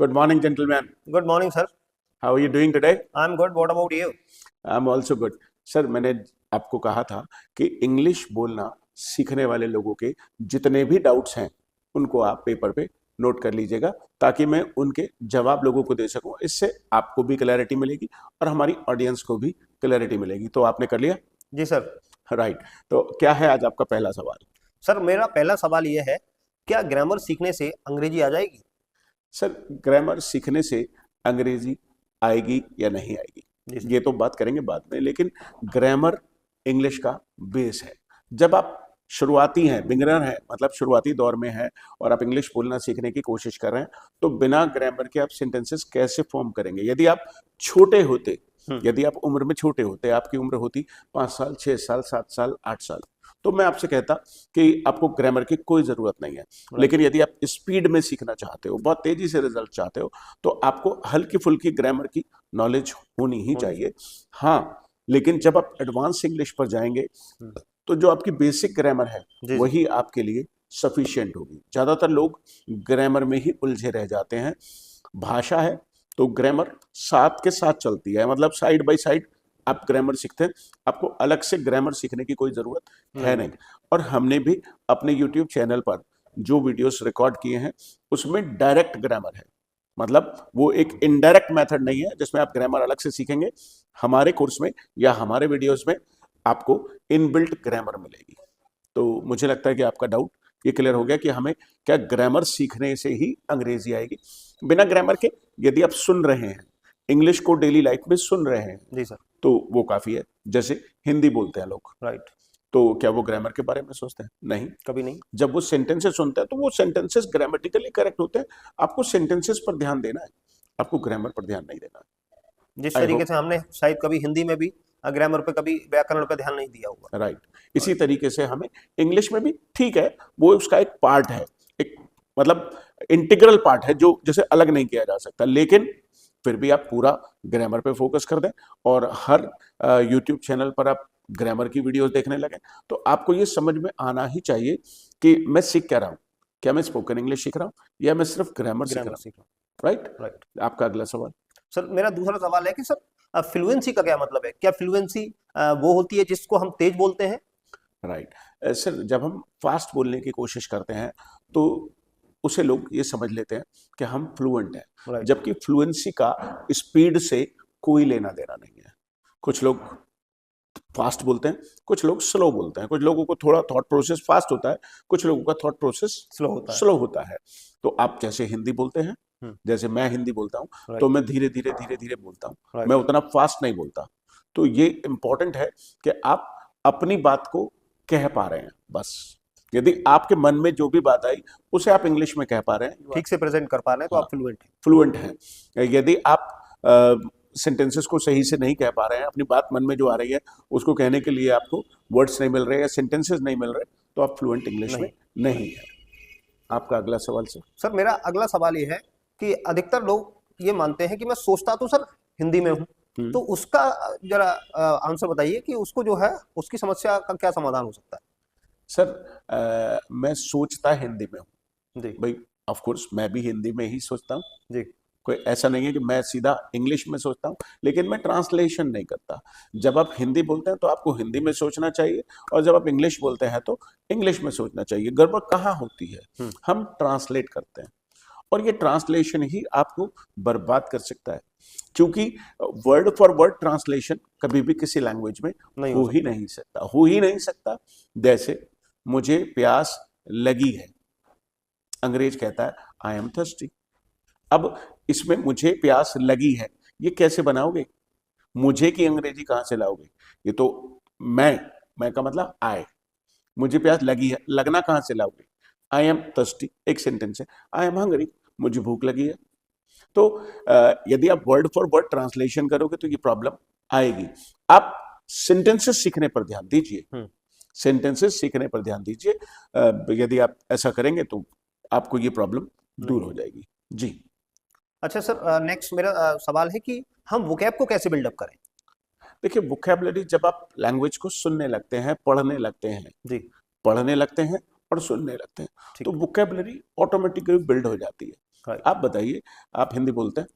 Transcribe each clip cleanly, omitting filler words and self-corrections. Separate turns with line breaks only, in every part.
Good morning, gentlemen.
Good morning, sir.
How are you doing today?
I'm good. What about you?
I'm also good. Sir मैंने आपको कहा था कि English बोलना सीखने वाले लोगों के जितने भी डाउट्स हैं उनको आप पेपर पे नोट कर लीजिएगा ताकि मैं उनके जवाब लोगों को दे सकूं। इससे आपको भी क्लैरिटी मिलेगी और हमारी ऑडियंस को भी क्लैरिटी मिलेगी। तो आपने कर लिया?
जी सर।
राइट। तो क्या है आज आपका पहला सवाल?
सर मेरा पहला सवाल यह है, क्या ग्रामर सीखने से अंग्रेजी आ जाएगी?
सर ग्रामर सीखने से अंग्रेजी आएगी या नहीं आएगी
जी सर।
ये तो बात करेंगे बाद में, लेकिन ग्रामर इंग्लिश का बेस है। जब आप शुरुआती हैं, बिगिनर हैं, मतलब शुरुआती दौर में हैं और आप इंग्लिश बोलना सीखने की कोशिश कर रहे हैं, तो बिना ग्रामर के आप सेंटेंसेस कैसे फॉर्म करेंगे? यदि आप छोटे होते, यदि आप उम्र में छोटे होते, आपकी उम्र होती 5 साल, 6 साल, 7 साल, 8 साल, तो मैं आपसे कहता कि आपको ग्रामर की कोई ज़रूरत नहीं है। लेकिन यदि आप स्पीड में सीखना चाहते हो, बहुत तेज़ी से रिजल्ट चाहते हो, तो आपको हल्की फुल्की ग्रामर की नॉलेज होनी ही चाहिए। हाँ, लेकिन जब आप एडवांस इंग्लिश पर जाएंगे तो जो आपकी बेसिक ग्रामर है वही आपके लिए सफिशिएंट होगी। ज़्यादातर लोग ग्रामर में ही उलझे रह जाते हैं। भाषा है तो ग्रामर साथ के साथ चलती है, मतलब साइड बाय साइड आप ग्रामर सीखते हैं। आपको अलग से ग्रामर सीखने की कोई ज़रूरत है नहीं। और हमने भी अपने यूट्यूब चैनल पर जो वीडियोस रिकॉर्ड किए हैं उसमें डायरेक्ट ग्रामर है, मतलब वो एक इनडायरेक्ट मेथड नहीं है जिसमें आप ग्रामर अलग से सीखेंगे। हमारे कोर्स में या हमारे वीडियोस में आपको इनबिल्ट ग्रामर मिलेगी। तो मुझे लगता है कि आपका डाउट ये क्लियर हो गया कि हमें क्या ग्रामर सीखने से ही अंग्रेजी आएगी। बिना ग्रामर के यदि आप सुन रहे हैं, इंग्लिश को डेली लाइफ में सुन रहे हैं,
जी सर,
तो वो काफ़ी है। जैसे हिंदी बोलते हैं लोग,
राइट,
तो क्या वो ग्रामर के बारे में सोचते हैं? नहीं,
कभी नहीं।
जब वो सेंटेंसेस सुनते हैं तो वो सेंटेंसेस ग्रामेटिकली करेक्ट होते हैं। आपको सेंटेंसेस पर ध्यान देना है, आपको ग्रामर पर ध्यान नहीं देना है।
जिस
आई
तरीके
होप।
से हमने शायद कभी हिंदी में भी ग्रामर पे, कभी व्याकरण पे ध्यान नहीं दिया होगा।
राइट। इसी तरीके से हमें इंग्लिश में भी, ठीक है, वो उसका एक पार्ट है, एक मतलब इंटीग्रल पार्ट है जो जैसे अलग नहीं किया जा सकता, लेकिन फिर भी आप पूरा ग्रामर पे फोकस कर दें और हर यूट्यूब चैनल पर आप ग्रामर की वीडियोस देखने लगे तो आपको ये समझ में आना ही चाहिए कि मैं सीख क्या रहा हूँ। क्या मैं स्पोकन इंग्लिश सीख रहा हूँ या मैं सिर्फ ग्रामर सीख रहा हूँ? राइट।
राइट।
आपका अगला सवाल?
सर मेरा दूसरा सवाल है कि सर फ्लुएंसी का क्या मतलब है? क्या फ्लुएंसी वो होती है जिसको हम तेज बोलते हैं?
राइट। सर जब हम फास्ट बोलने की कोशिश करते हैं तो उसे लोग ये समझ लेते हैं कि हम फ्लुएंट हैं,
Right.
जबकि फ्लुएंसी का स्पीड से कोई लेना देना नहीं है। कुछ लोग फास्ट बोलते हैं, कुछ लोग स्लो बोलते हैं, कुछ लोगों को थोड़ा थॉट प्रोसेस फास्ट होता है, कुछ लोगों का थॉट प्रोसेस स्लो होता है। तो आप जैसे हिंदी बोलते हैं, जैसे मैं हिंदी बोलता हूँ,
Right.
तो मैं धीरे धीरे धीरे धीरे बोलता हूँ,
Right.
मैं उतना फास्ट नहीं बोलता। तो ये इंपॉर्टेंट है कि आप अपनी बात को कह पा रहे हैं। बस यदि आपके मन में जो भी बात आई उसे आप इंग्लिश में कह पा रहे हैं,
ठीक से प्रेजेंट कर पा रहे हैं, तो आप फ्लुएंट हैं।
फ्लुएंट हैं। यदि आप सेंटेंसेस को सही से नहीं कह पा रहे हैं, अपनी बात मन में जो आ रही है उसको कहने के लिए आपको वर्ड्स नहीं मिल रहे या सेंटेंसेस नहीं मिल रहे, तो आप फ्लुएंट इंग्लिश में नहीं है। आपका अगला सवाल सर?
सर मेरा अगला सवाल ये है कि अधिकतर लोग ये मानते हैं कि मैं सोचता तो सर हिंदी में हूँ, तो उसका जरा आंसर बताइए कि उसको जो है उसकी समस्या का क्या समाधान हो सकता है?
सर मैं सोचता हिंदी में हूँ
जी
भाई, ऑफ कोर्स मैं भी हिंदी में ही सोचता हूँ।
जी।
कोई ऐसा नहीं है कि मैं सीधा इंग्लिश में सोचता हूँ, लेकिन मैं ट्रांसलेशन नहीं करता। जब आप हिंदी बोलते हैं तो आपको हिंदी में सोचना चाहिए और जब आप इंग्लिश बोलते हैं तो इंग्लिश में सोचना चाहिए। गड़बड़ कहाँ होती है? हम ट्रांसलेट करते हैं और ये ट्रांसलेशन ही आपको बर्बाद कर सकता है, क्योंकि वर्ड फॉर वर्ड ट्रांसलेशन कभी भी किसी लैंग्वेज में हो ही नहीं सकता। जैसे मुझे प्यास लगी है, अंग्रेज कहता है आई एम थर्स्टी। अब इसमें मुझे प्यास लगी है, ये कैसे बनाओगे? मुझे की अंग्रेजी कहाँ से लाओगे? ये तो मैं का मतलब आई, मुझे प्यास लगी है, लगना कहाँ से लाओगे? आई एम थर्स्टी एक सेंटेंस है, आई एम हंग्री, मुझे भूख लगी है। तो यदि आप वर्ड फॉर वर्ड ट्रांसलेशन करोगे तो ये प्रॉब्लम आएगी। आप सेंटेंसेस सीखने पर ध्यान दीजिए, सेंटेंसेस सीखने पर ध्यान दीजिए। यदि आप ऐसा करेंगे तो आपको ये प्रॉब्लम दूर हो जाएगी। जी
अच्छा सर, नेक्स्ट मेरा सवाल है कि हम वोकैब को कैसे बिल्डअप करें?
देखिए, वोकैबुलरी जब आप लैंग्वेज को सुनने लगते हैं, पढ़ने लगते हैं,
जी
पढ़ने लगते हैं और सुनने लगते हैं, तो वोकैबुलरी ऑटोमेटिकली बिल्ड हो जाती है।
राइट।
आप बताइए, आप हिंदी बोलते हैं?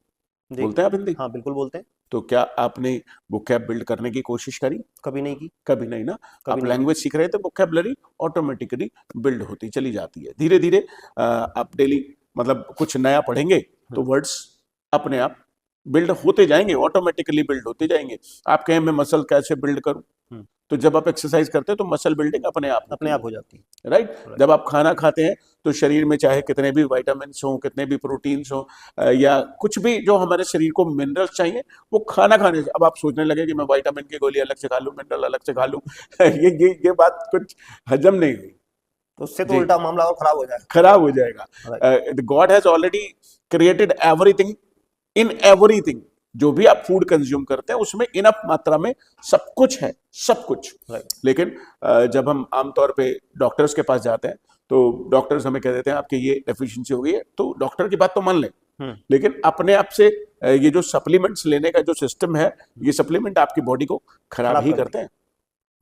जी।
बोलते हैं आप हिंदी?
हाँ, बिल्कुल बोलते हैं।
तो क्या आपने वोकैब बिल्ड करने की कोशिश करी?
कभी नहीं की।
कभी नहीं ना।
कभी
आप
नहीं की।
लैंग्वेज सीख रहे थे, वोकैबुलरी ऑटोमेटिकली बिल्ड होती चली जाती है धीरे धीरे। आप डेली मतलब कुछ नया पढ़ेंगे तो वर्ड्स अपने आप बिल्ड होते जाएंगे, ऑटोमेटिकली बिल्ड होते जाएंगे। आप कहें मैं मसल कैसे बिल्ड करूं,
हम्म,
तो जब आप एक्सरसाइज करते हैं तो मसल बिल्डिंग अपने आप
अपने
होती है,
आप हो जाती है।
राइट।
राइट।
जब आप खाना खाते हैं तो शरीर में चाहे कितने भी विटामिन हो, कितने भी प्रोटीन्स हो, या कुछ भी जो हमारे शरीर को मिनरल्स चाहिए, वो खाना खाने से। अब आप सोचने लगे कि मैं विटामिन की गोली अलग से खा लूं, मिनरल अलग से खा लूं ये बात कुछ हजम नहीं हुई
तो उससे तो
जी,
उल्टा मामला और खराब हो जाएगा।
खराब हो जाएगा।
Right.
God has already created everything in everything. जो भी आप फूड कंज्यूम करते हैं उसमें इनफ मात्रा में सब कुछ है, सब कुछ।
राइट।
लेकिन जब हम आमतौर पे डॉक्टर्स के पास जाते हैं तो डॉक्टर्स हमें कह देते हैं आपकी ये डेफिशिएंसी हो गई है, तो डॉक्टर की बात तो मान लें, लेकिन अपने आप से ये जो सप्लीमेंट्स लेने का जो सिस्टम है, ये सप्लीमेंट आपकी बॉडी को खराब
खराब
ही
कर
करते हैं।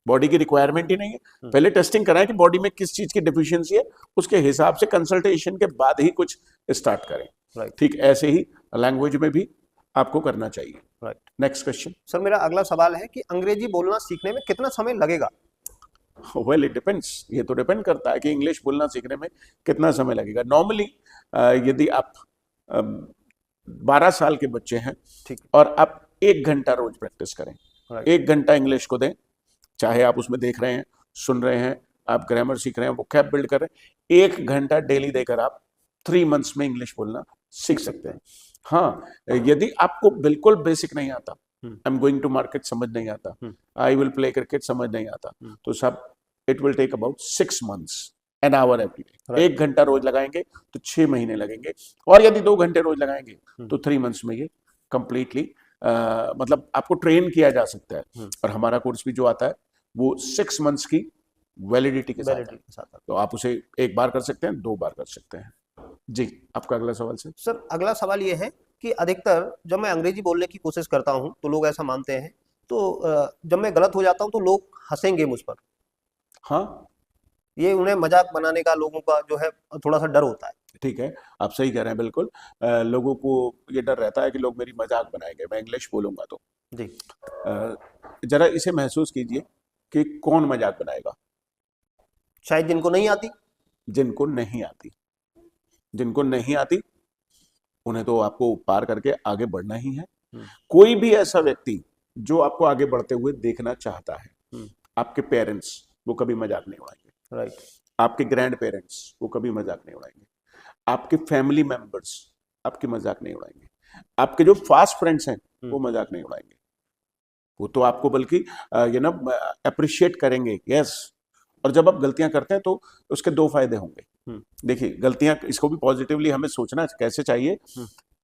बॉडी की रिक्वायरमेंट ही नहीं है। पहले टेस्टिंग कराएं कि बॉडी में किस चीज की डिफिशियंसी है, उसके हिसाब से कंसल्टेशन के बाद ही कुछ स्टार्ट करें।
राइट।
ठीक ऐसे ही लैंग्वेज में भी आपको करना चाहिए।
राइट।
Next question.
सर, मेरा अगला सवाल है कि अंग्रेजी बोलना सीखने में कितना समय लगेगा?
वेल इट डिपेंड्स, ये तो डिपेंड करता है कि इंग्लिश बोलना सीखने में कितना समय लगेगा। नॉर्मली यदि आप 12 साल के बच्चे हैं
ठीक।
और आप 1 घंटा रोज प्रैक्टिस करें,
राइट।
1 घंटा इंग्लिश को दें, चाहे आप उसमें देख रहे हैं, सुन रहे हैं, आप ग्रामर सीख रहे हैं, वोकैब बिल्ड कर रहे हैं, 1 घंटा डेली देकर आप 3 मंथ्स में इंग्लिश बोलना सीख सकते हैं। हाँ, यदि आपको बिल्कुल बेसिक नहीं आता, I am going to market समझ नहीं आता, आई विल प्ले क्रिकेट समझ नहीं आता, तो सब it will take about 6 months, an hour every day. 1 घंटा रोज लगाएंगे तो 6 महीने लगेंगे, और यदि 2 घंटे रोज लगाएंगे तो 3 मंथ्स में ये कंप्लीटली मतलब आपको ट्रेन किया जा सकता है। और हमारा कोर्स भी जो आता है वो 6 मंथ्स की वैलिडिटी के साथ है, तो आप उसे 1 बार कर सकते हैं, 2 बार कर सकते हैं। जी, आपका अगला सवाल
सर, अगला सवाल ये है कि अधिकतर जब मैं अंग्रेजी बोलने की कोशिश करता हूं तो लोग ऐसा मानते हैं, तो जब मैं गलत हो जाता हूं तो लोग हंसेंगे मुझ पर।
हाँ,
ये उन्हें मजाक बनाने का लोगों का जो है थोड़ा सा डर होता है।
ठीक है, आप सही कह रहे हैं बिल्कुल। लोगों को ये डर रहता है कि लोग मेरी मजाक बनाएंगे, मैं इंग्लिश बोलूंगा तो।
जी।
जरा इसे महसूस कीजिए कि कौन मजाक बनाएगा।
शायद जिनको नहीं आती।
जिनको नहीं आती, जिनको नहीं आती उन्हें तो आपको पार करके आगे बढ़ना ही है। कोई भी ऐसा व्यक्ति जो आपको आगे बढ़ते हुए देखना चाहता है, आपके पेरेंट्स वो कभी मजाक नहीं उड़ाएंगे।
राइट।
आपके ग्रैंड पेरेंट्स वो कभी मजाक नहीं उड़ाएंगे। आपके फैमिली मेंबर्स आपकी मजाक नहीं उड़ाएंगे। आपके जो फास्ट फ्रेंड्स हैं वो मजाक नहीं उड़ाएंगे। वो तो आपको बल्कि ये ना अप्रिशिएट करेंगे, यस। और जब आप गलतियां करते हैं तो उसके 2 फायदे होंगे। देखिए, गलतियां, इसको भी पॉजिटिवली हमें सोचना कैसे चाहिए।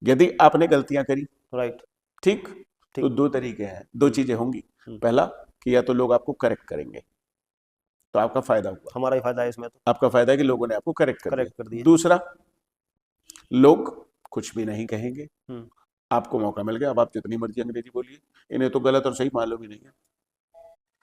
यदि आपने गलतियां करी,
राइट,
ठीक, तो 2 तरीके हैं, 2 चीजें होंगी। पहला कि या तो लोग आपको करेक्ट करेंगे, तो आपका फायदा हुआ,
हमारा ही फायदा है इसमें। तो
आपका फायदा है कि लोगों ने आपको करेक्ट कर दिया।
दिया।
दूसरा, लोग कुछ भी नहीं कहेंगे, आपको मौका मिल गया, अब आप जितनी मर्जी अंग्रेजी बोलिए, इन्हें तो गलत और सही मालूम ही नहीं है,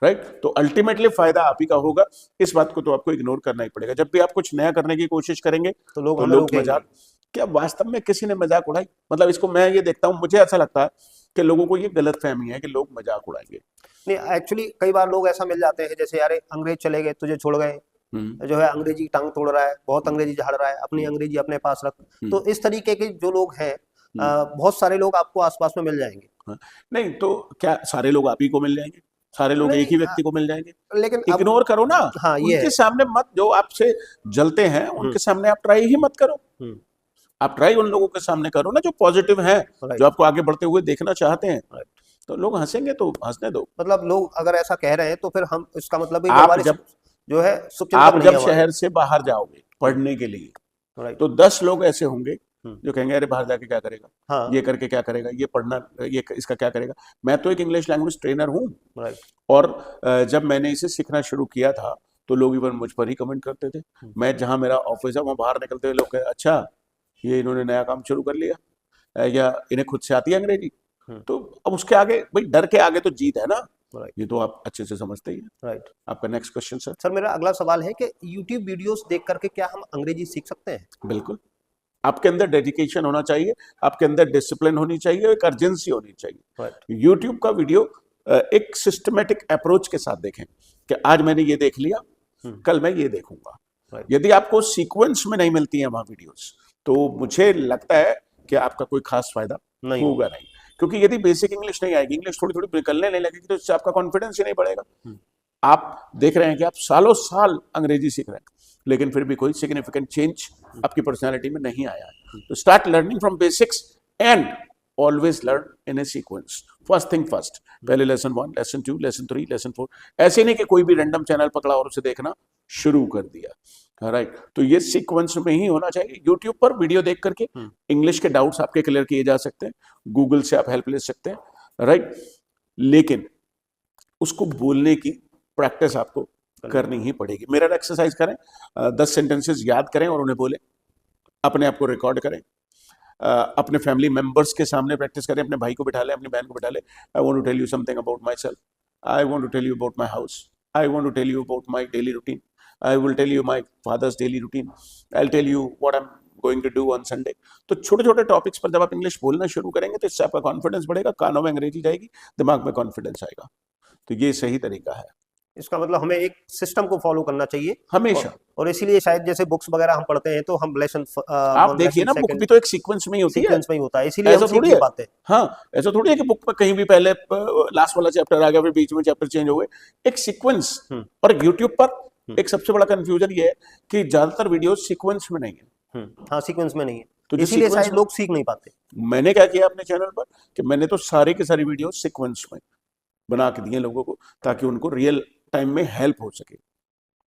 राइट। तो अल्टीमेटली फायदा आप ही का होगा। इस बात को तो आपको इग्नोर करना ही पड़ेगा। जब भी आप कुछ नया करने की कोशिश करेंगे
तो लोग
मजाक, क्या वास्तव में किसी ने मजाक उड़ाई? मतलब इसको मैं ये देखता हूँ, मुझे ऐसा लगता है कि लोगों को ये गलत फहमी है कि लोग मजाक उड़ाएंगे।
नहीं, एक्चुअली कई बार लोग ऐसा मिल जाते हैं, जैसे यार अंग्रेज चले गए तुझे छोड़ गए, जो है अंग्रेजी टांग तोड़ रहा है, बहुत अंग्रेजी झाड़ रहा है, अपनी अंग्रेजी अपने पास रख। तो इस तरीके के जो लोग हैं, बहुत सारे लोग आपको आसपास में मिल जाएंगे।
नहीं तो क्या सारे लोग आप ही को मिल जाएंगे? सारे लोग एक ही व्यक्ति को मिल जाएंगे?
लेकिन
इग्नोर करो ना।
हाँ, ये
उनके सामने मत, जो आपसे जलते हैं उनके सामने आप ट्राई ही मत करो। आप ट्राई उन लोगों के सामने करो ना जो पॉजिटिव हैं, जो आपको आगे बढ़ते हुए देखना चाहते हैं। तो लोग हंसेंगे तो हंसने दो।
मतलब लोग अगर ऐसा कह रहे हैं तो फिर हम, इसका मतलब
आप जब
जो है
आप जब शहर से बाहर जाओगे पढ़ने के लिए, तो 10 लोग ऐसे होंगे जो कहेंगे अरे बाहर जाके क्या करेगा,
हाँ,
ये करके क्या करेगा, ये पढ़ना, ये इसका क्या करेगा। मैं तो एक इंग्लिश लैंग्वेज ट्रेनर हूँ, और जब मैंने इसे सीखना शुरू किया था तो लोग इवन मुझ पर ही कमेंट करते थे। मैं जहाँ मेरा ऑफिस है वहाँ बाहर निकलते हुए लोग कहे अच्छा ये इन्होंने नया काम शुरू कर लिया, या इन्हें खुद से आती है अंग्रेजी। तो अब उसके आगे भाई, डर के आगे तो जीत है ना। ये तो आप अच्छे से समझते ही हैं।
राइट।
आपका नेक्स्ट क्वेश्चन सर।
सर, मेरा अगला सवाल है कि YouTube वीडियोस देख करके क्या हम अंग्रेजी सीख सकते हैं?
बिल्कुल, आपके अंदर डेडिकेशन होना चाहिए, आपके अंदर डिसिप्लिन होनी चाहिए, एक अर्जेंसी होनी चाहिए। यूट्यूब का वीडियो एक सिस्टमेटिक अप्रोच के साथ देखें कि आज मैंने ये देख लिया, कल मैं ये देखूंगा। यदि आपको सीक्वेंस में नहीं मिलती है वहां वीडियोस, तो मुझे लगता है कि आपका कोई खास फायदा होगा नहीं, क्योंकि यदि बेसिक इंग्लिश नहीं आएगी, इंग्लिश थोड़ी थोड़ी निकलने नहीं लगेगी, तो इससे आपका कॉन्फिडेंस ही नहीं बढ़ेगा। आप देख रहे हैं कि आप सालों साल अंग्रेजी सीख रहे हैं, लेकिन फिर भी कोई सिग्निफिकेंट चेंज आपकी पर्सनालिटी में नहीं आया है। तो start learning from basics and always learn in A sequence. First thing first, पहले लेसन 1, लेसन 2, लेसन 3, लेसन 4। ऐसे नहीं कि कोई भी रैंडम चैनल पकड़ा और उसे देखना शुरू कर दिया, राइट। तो ये सीक्वेंस में ही होना चाहिए। यूट्यूब पर वीडियो देख करके इंग्लिश के डाउट्स आपके क्लियर किए जा सकते हैं, गूगल से आप हेल्प ले सकते हैं, राइट। लेकिन उसको बोलने की प्रैक्टिस आपको करनी ही पड़ेगी। मिरर एक्सरसाइज करें, 10 सेंटेंसेस याद करें और उन्हें बोलें, अपने आप को रिकॉर्ड करें, अपने फैमिली मेंबर्स के सामने प्रैक्टिस करें, अपने भाई को बिठा लें, अपनी बहन को बिठा लें। I want to tell you something about myself, I want to tell you about my house, I want to tell you about my daily routine, I will tell you my father's daily routine, I will tell you what I am going to do on Sunday. तो छोटे छोटे topics पर जब आप English बोलना शुरू करेंगे तो इससे आपका कॉन्फिडेंस बढ़ेगा, कानों में अंग्रेजी जाएगी, दिमाग में कॉन्फिडेंस आएगा। तो ये सही तरीका है।
इसका मतलब हमें एक सिस्टम को फॉलो करना चाहिए
हमेशा,
और इसीलिए शायद जैसे बुक्स वगैरह हम पढ़ते हैं तो हम लेसन
आप देखिए ना, बुक भी तो एक सीक्वेंस में ही होती है,
सीक्वेंस में ही होता है, इसीलिए हम सीख नहीं पाते।
हाँ, ऐसा थोड़ी है कि बुक में कहीं भी पहले लास्ट वाला चैप्टर आ गया, फिर बीच में चैप्टर चेंज हो गए, एक सीक्वेंस। और यूट्यूब पर एक सबसे बड़ा कंफ्यूजन ये है कि ज्यादातर वीडियो सीक्वेंस में नहीं है।
हाँ, सीक्वेंस में नहीं है,
तो
इसीलिए शायद लोग सीख नहीं पाते।
मैंने क्या किया अपने चैनल पर कि मैंने तो सारी की सारी वीडियो सीक्वेंस में बना के दिए लोगों को, ताकि उनको रियल टाइम में हेल्प हो सके।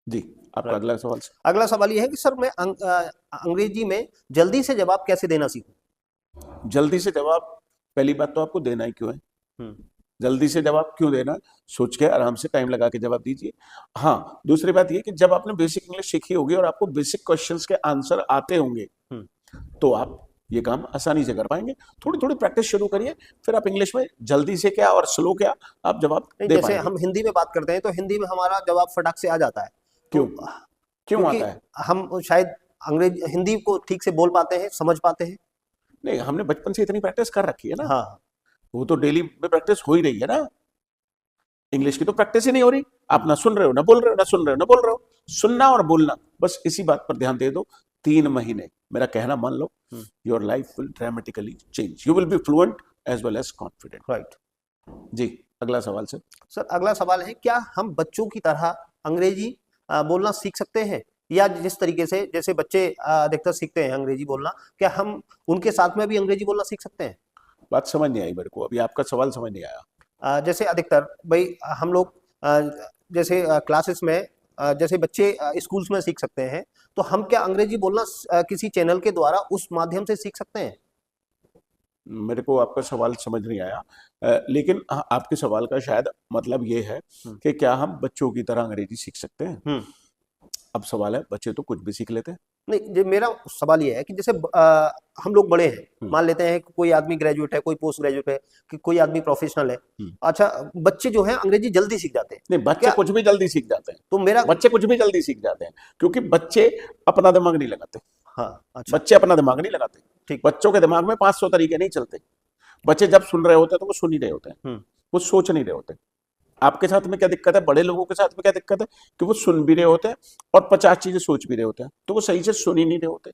जी, आपका अगला सवाल।
अगला सवाल ये है कि सर मैं अंग्रेजी में जल्दी से जवाब कैसे देना सीखूं?
जल्दी से जवाब, पहली बात तो आपको देना ही क्यों है, जल्दी से जवाब क्यों देना, सोच के आराम से टाइम लगा के जवाब दीजिए। हाँ, दूसरी बात ये कि जब आपने बेसिक इंग्लिश सीखी होगी और आपको बेसिक क्वेश्चंस के आंसर आते होंगे, तो आप ये काम आसानी से कर पाएंगे। थोड़ी थोड़ी प्रैक्टिस शुरू करिए, फिर आप इंग्लिश में जल्दी से क्या और स्लो क्या आप जवाब दे पाएंगे।
जैसे हम हिंदी में बात करते हैं तो हिंदी में हमारा जवाब फटाक से आ जाता है।
क्यों आता है?
हम शायद हिंदी को ठीक से बोल पाते हैं, समझ पाते हैं।
नहीं, हमने बचपन से इतनी प्रैक्टिस कर रखी है ना।
हाँ,
वो तो डेली में प्रैक्टिस हो ही रही है ना। इंग्लिश की तो प्रैक्टिस ही नहीं हो रही। आप ना सुन रहे हो, ना बोल रहे हो, ना सुन रहे हो, ना बोल रहे हो। सुनना और बोलना, बस इसी बात पर ध्यान दे दो। 3 महीने, मेरा कहना मान लो, your life will dramatically change, you will be fluent as well as confident.
Right
जी, अगला सवाल सर।
सर अगला सवाल है, क्या हम बच्चों की तरह अंग्रेजी बोलना सीख सकते हैं, या जिस तरीके से जैसे बच्चे अधिकतर सीखते हैं अंग्रेजी बोलना, क्या हम उनके साथ में भी अंग्रेजी बोलना सीख सकते हैं?
बात समझ नहीं आई मेरे को, अभी आपका सवाल समझ नहीं आया।
जैसे अधिकतर भाई हम लोग जैसे क्लासेस में जैसे बच्चे स्कूल्स में सीख सकते हैं, तो हम क्या अंग्रेजी बोलना किसी चैनल के द्वारा उस माध्यम से सीख सकते हैं?
मेरे को आपका सवाल समझ नहीं आया, लेकिन आपके सवाल का शायद मतलब ये है कि क्या हम बच्चों की तरह अंग्रेजी सीख सकते हैं। अब सवाल है, बच्चे तो कुछ भी सीख लेते हैं।
नहीं, जो मेरा सवाल ये है कि जैसे हम लोग बड़े हैं, मान लेते हैं कि कोई आदमी ग्रेजुएट है, कोई पोस्ट ग्रेजुएट है, कि कोई आदमी प्रोफेशनल है। अच्छा, बच्चे जो हैं अंग्रेजी जल्दी सीख जाते हैं।
नहीं, बच्चे कुछ भी जल्दी सीख जाते हैं।
तो मेरा
बच्चे कुछ भी जल्दी सीख जाते हैं, क्योंकि बच्चे अपना दिमाग नहीं लगाते।
हाँ, अच्छा,
बच्चे अपना दिमाग नहीं लगाते।
ठीक,
बच्चों के दिमाग में 500 तरीके नहीं चलते। बच्चे जब सुन रहे होते हैं तो वो सुन ही रहे होते हैं, वो सोच नहीं रहे होते। आपके साथ में क्या दिक्कत है, बड़े लोगों के साथ में क्या दिक्कत है कि वो सुन भी रहे होते हैं और 50 चीजें सोच भी रहे होते हैं, तो वो सही से सुन ही नहीं रहे होते।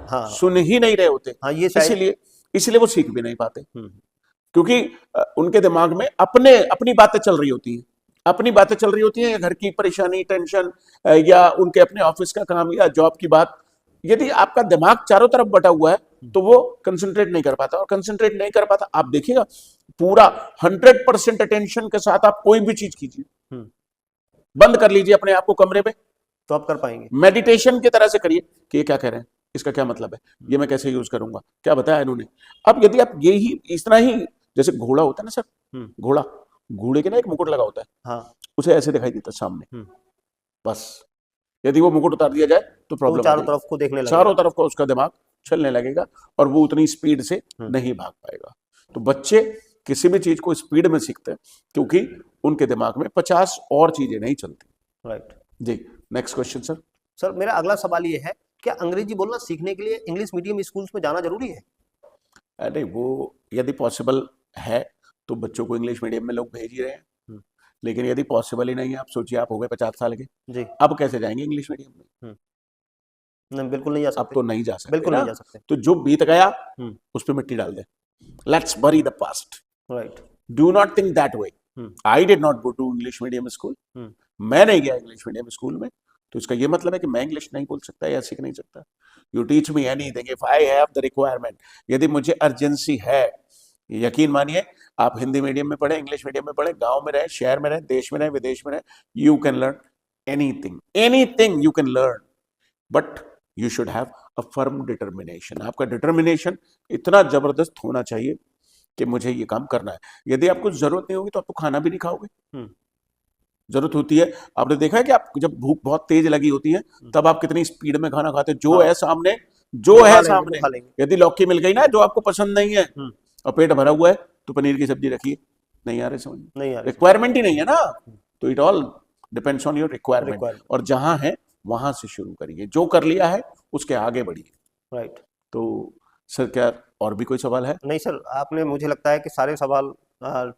हाँ,
सुन ही नहीं रहे होते।
हाँ, ये
इसलिए वो सीख भी नहीं पाते, क्योंकि उनके दिमाग में अपनी बातें चल रही होती हैं, अपनी बातें चल रही होती हैं, या घर की परेशानी, टेंशन, या उनके अपने ऑफिस का काम या जॉब की बात। यदि आपका दिमाग चारों तरफ बटा हुआ है तो वो कंसंट्रेट नहीं कर पाता, और कंसंट्रेट नहीं कर पाता, आप देखिएगा पूरा 100% अटेंशन के साथ आप कोई भी चीज कीजिए, बंद कर लीजिए अपने आप को कमरे में,
तो आप कर पाएंगे।
मेडिटेशन की तरह से करिए कि ये क्या कह रहे हैं, इसका क्या मतलब है, ये मैं कैसे यूज करूंगा, क्या बताया इन्होंने। अब यदि आप यही इतना ही, जैसे घोड़ा होता है ना सर, घोड़े के ना एक मुकुट लगा होता है,
हाँ,
उसे ऐसे दिखाई देता है सामने, बस यदि वो मुकुट उतार दिया जाए तो प्रॉब्लम,
चारों तरफ को देखने लगेगा,
चारों तरफ को उसका दिमाग चलने लगेगा और वो उतनी स्पीड से नहीं भाग पाएगा। तो बच्चे किसी भी चीज को स्पीड में सीखते हैं क्योंकि उनके दिमाग में 50 और चीजें नहीं चलती।
राइट
जी, नेक्स्ट क्वेश्चन सर।
सर मेरा अगला सवाल ये है क्या अंग्रेजी बोलना सीखने के लिए इंग्लिश मीडियम स्कूल्स में जाना जरूरी है?
अरे वो यदि पॉसिबल है तो बच्चों को इंग्लिश मीडियम में लोग भेज ही रहे हैं, लेकिन यदि पॉसिबल ही नहीं है, आप सोचिए आप हो गए 50 साल के
जी।
अब कैसे जाएंगे इंग्लिश मीडियम में?
नहीं, बिल्कुल नहीं जा
अब
सकते।
तो नहीं जा सकते
बिल्कुल
ना।
नहीं जा सकते।
तो जो बीत गया उस पर मिट्टी डाल दे, let's bury the past,
right.
Do not think that way. I did not go to English medium school, मैं नहीं गया इंग्लिश मीडियम स्कूल में, तो इसका ये मतलब है कि मैं इंग्लिश नहीं बोल सकता या सीख नहीं सकता? You teach me anything if I have the requirement, यदि मुझे अर्जेंसी है। यकीन मानिए, आप हिंदी मीडियम में पढ़े, इंग्लिश मीडियम में पढ़े, गांव में रहे, शहर में रहे, देश में रहे, विदेश में रहे, you can learn anything you can learn, but you should have a firm determination. आपका डिटर्मिनेशन इतना जबरदस्त होना चाहिए कि मुझे ये काम करना है। यदि आपको जरूरत नहीं होगी तो आप तो खाना भी नहीं खाओगे। जरूरत होती है, आपने देखा है कि आप जब भूख बहुत तेज लगी होती है तब आप कितनी स्पीड में खाना खाते हैं। जो है सामने, जो है सामने, यदि लौकी मिल गई ना जो आपको पसंद नहीं है और पेट भरा हुआ है तो पनीर की सब्जी रखिए, नहीं आ रहे समझ, नहीं आ रही, रिक्वायरमेंट ही नहीं है ना। तो it all depends on your requirement, और जहां है वहां से शुरू करिए, जो कर लिया है उसके आगे बढ़िए।
राइट।
तो सर क्या और भी कोई सवाल है?
नहीं सर, आपने मुझे लगता है कि सारे सवाल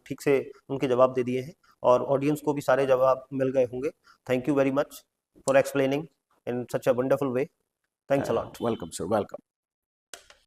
ठीक से उनके जवाब दे दिए हैं और ऑडियंस को भी सारे जवाब मिल गए होंगे। Thank you very much for explaining in such a wonderful way. Thanks a lot.
Welcome sir, welcome.